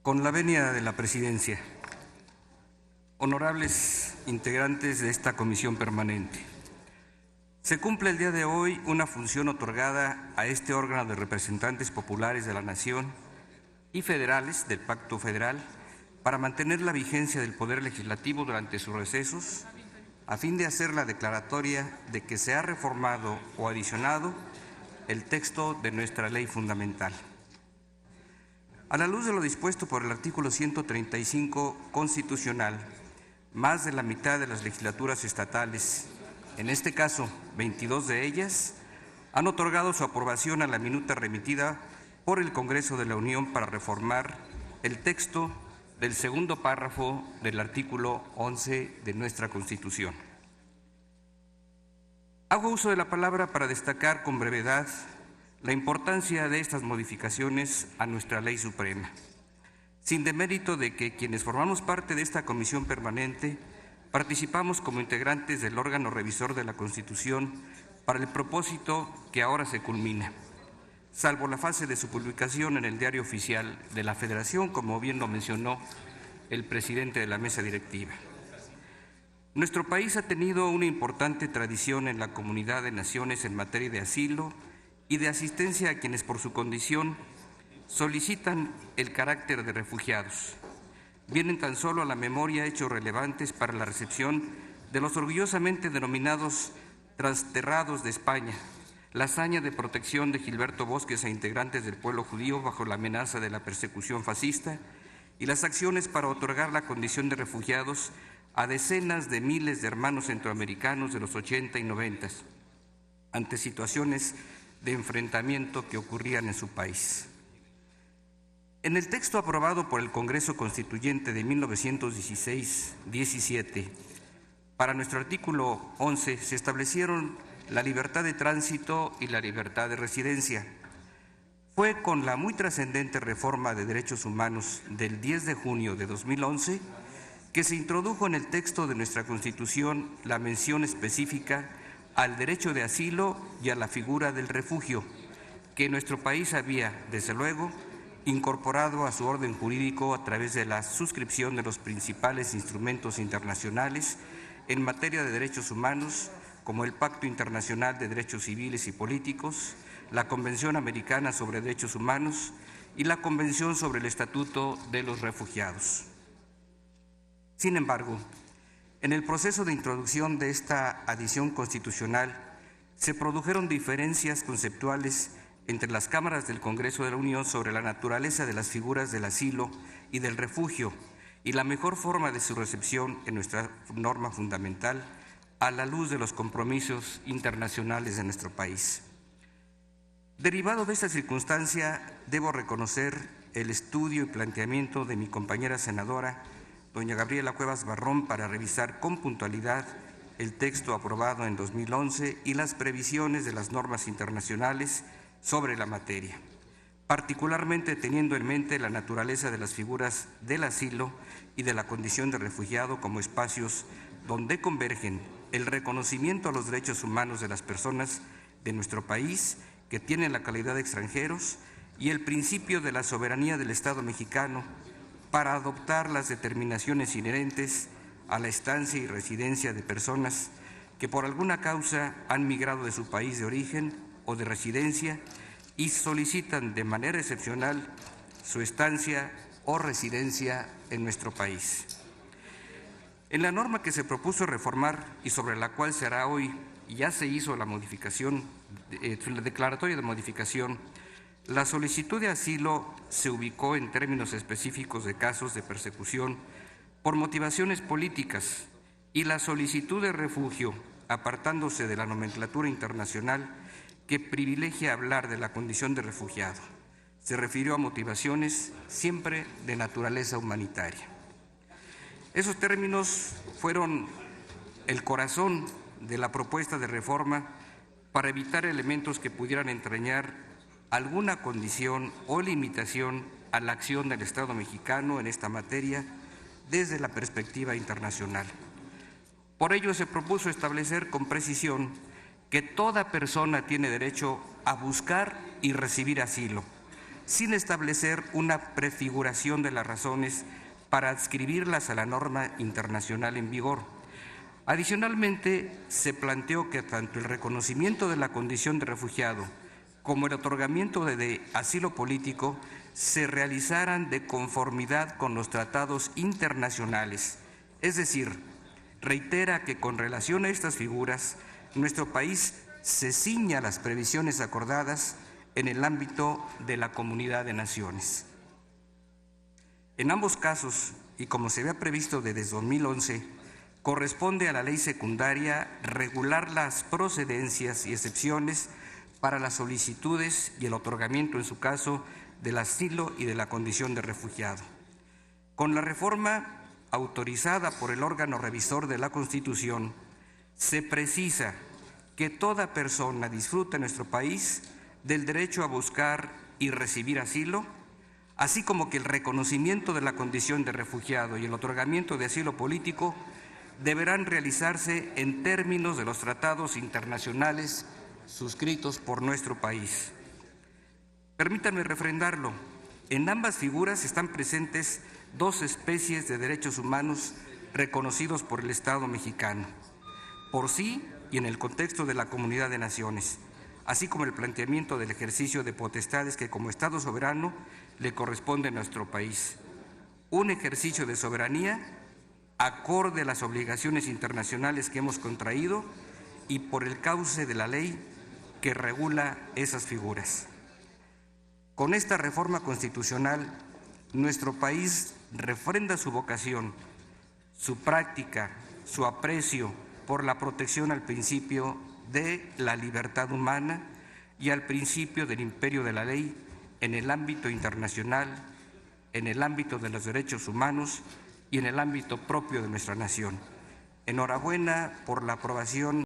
Con la venia de la Presidencia, honorables integrantes de esta Comisión Permanente, se cumple el día de hoy una función otorgada a este órgano de representantes populares de la Nación y federales del Pacto Federal para mantener la vigencia del Poder Legislativo durante sus recesos, a fin de hacer la declaratoria de que se ha reformado o adicionado el texto de nuestra ley fundamental. A la luz de lo dispuesto por el artículo 135 constitucional, más de la mitad de las legislaturas estatales, en este caso 22 de ellas, han otorgado su aprobación a la minuta remitida por el Congreso de la Unión para reformar el texto del segundo párrafo del artículo 11 de nuestra Constitución. Hago uso de la palabra para destacar con brevedad la importancia de estas modificaciones a nuestra Ley Suprema, sin demérito de que quienes formamos parte de esta Comisión Permanente participamos como integrantes del órgano revisor de la Constitución para el propósito que ahora se culmina, salvo la fase de su publicación en el Diario Oficial de la Federación, como bien lo mencionó el presidente de la mesa directiva. Nuestro país ha tenido una importante tradición en la comunidad de naciones en materia de asilo y de asistencia a quienes por su condición solicitan el carácter de refugiados. Vienen tan solo a la memoria hechos relevantes para la recepción de los orgullosamente denominados trasterrados de España, la hazaña de protección de Gilberto Bosques a integrantes del pueblo judío bajo la amenaza de la persecución fascista y las acciones para otorgar la condición de refugiados a decenas de miles de hermanos centroamericanos de los 80 y 90 ante situaciones de enfrentamiento que ocurrían en su país. En el texto aprobado por el Congreso Constituyente de 1916-17, para nuestro artículo 11 se establecieron la libertad de tránsito y la libertad de residencia. Fue con la muy trascendente reforma de derechos humanos del 10 de junio de 2011 que se introdujo en el texto de nuestra Constitución la mención específica al derecho de asilo y a la figura del refugio, que nuestro país había, desde luego, incorporado a su orden jurídico a través de la suscripción de los principales instrumentos internacionales en materia de derechos humanos, como el Pacto Internacional de Derechos Civiles y Políticos, la Convención Americana sobre Derechos Humanos y la Convención sobre el Estatuto de los Refugiados. Sin embargo, en el proceso de introducción de esta adición constitucional se produjeron diferencias conceptuales entre las cámaras del Congreso de la Unión sobre la naturaleza de las figuras del asilo y del refugio y la mejor forma de su recepción en nuestra norma fundamental a la luz de los compromisos internacionales de nuestro país. Derivado de esta circunstancia, debo reconocer el estudio y planteamiento de mi compañera senadora, doña Gabriela Cuevas Barrón, para revisar con puntualidad el texto aprobado en 2011 y las previsiones de las normas internacionales sobre la materia, particularmente teniendo en mente la naturaleza de las figuras del asilo y de la condición de refugiado como espacios donde convergen el reconocimiento a los derechos humanos de las personas de nuestro país que tienen la calidad de extranjeros y el principio de la soberanía del Estado mexicano para adoptar las determinaciones inherentes a la estancia y residencia de personas que por alguna causa han migrado de su país de origen o de residencia y solicitan de manera excepcional su estancia o residencia en nuestro país. En la norma que se propuso reformar y sobre la cual se hará hoy, y ya se hizo la modificación, la declaratoria de modificación, la solicitud de asilo se ubicó en términos específicos de casos de persecución por motivaciones políticas y la solicitud de refugio, apartándose de la nomenclatura internacional que privilegia hablar de la condición de refugiado. Se refirió a motivaciones siempre de naturaleza humanitaria. Esos términos fueron el corazón de la propuesta de reforma para evitar elementos que pudieran entrañar alguna condición o limitación a la acción del Estado mexicano en esta materia desde la perspectiva internacional. Por ello se propuso establecer con precisión que toda persona tiene derecho a buscar y recibir asilo, sin establecer una prefiguración de las razones para adscribirlas a la norma internacional en vigor. Adicionalmente, se planteó que tanto el reconocimiento de la condición de refugiado como el otorgamiento de asilo político se realizaran de conformidad con los tratados internacionales. Es decir, reitera que con relación a estas figuras, nuestro país se ciña a las previsiones acordadas en el ámbito de la Comunidad de Naciones. En ambos casos, y como se había previsto desde 2011, corresponde a la ley secundaria regular las procedencias y excepciones para las solicitudes y el otorgamiento, en su caso, del asilo y de la condición de refugiado. Con la reforma autorizada por el órgano revisor de la Constitución, se precisa que toda persona disfruta en nuestro país del derecho a buscar y recibir asilo, así como que el reconocimiento de la condición de refugiado y el otorgamiento de asilo político deberán realizarse en términos de los tratados internacionales suscritos por nuestro país. Permítanme refrendarlo. En ambas figuras están presentes dos especies de derechos humanos reconocidos por el Estado mexicano, por sí y en el contexto de la Comunidad de Naciones, así como el planteamiento del ejercicio de potestades que como Estado soberano le corresponde a nuestro país. Un ejercicio de soberanía acorde a las obligaciones internacionales que hemos contraído y por el cauce de la ley que regula esas figuras. Con esta reforma constitucional, nuestro país refrenda su vocación, su práctica, su aprecio por la protección al principio de la libertad humana y al principio del imperio de la ley en el ámbito internacional, en el ámbito de los derechos humanos y en el ámbito propio de nuestra nación. Enhorabuena por la aprobación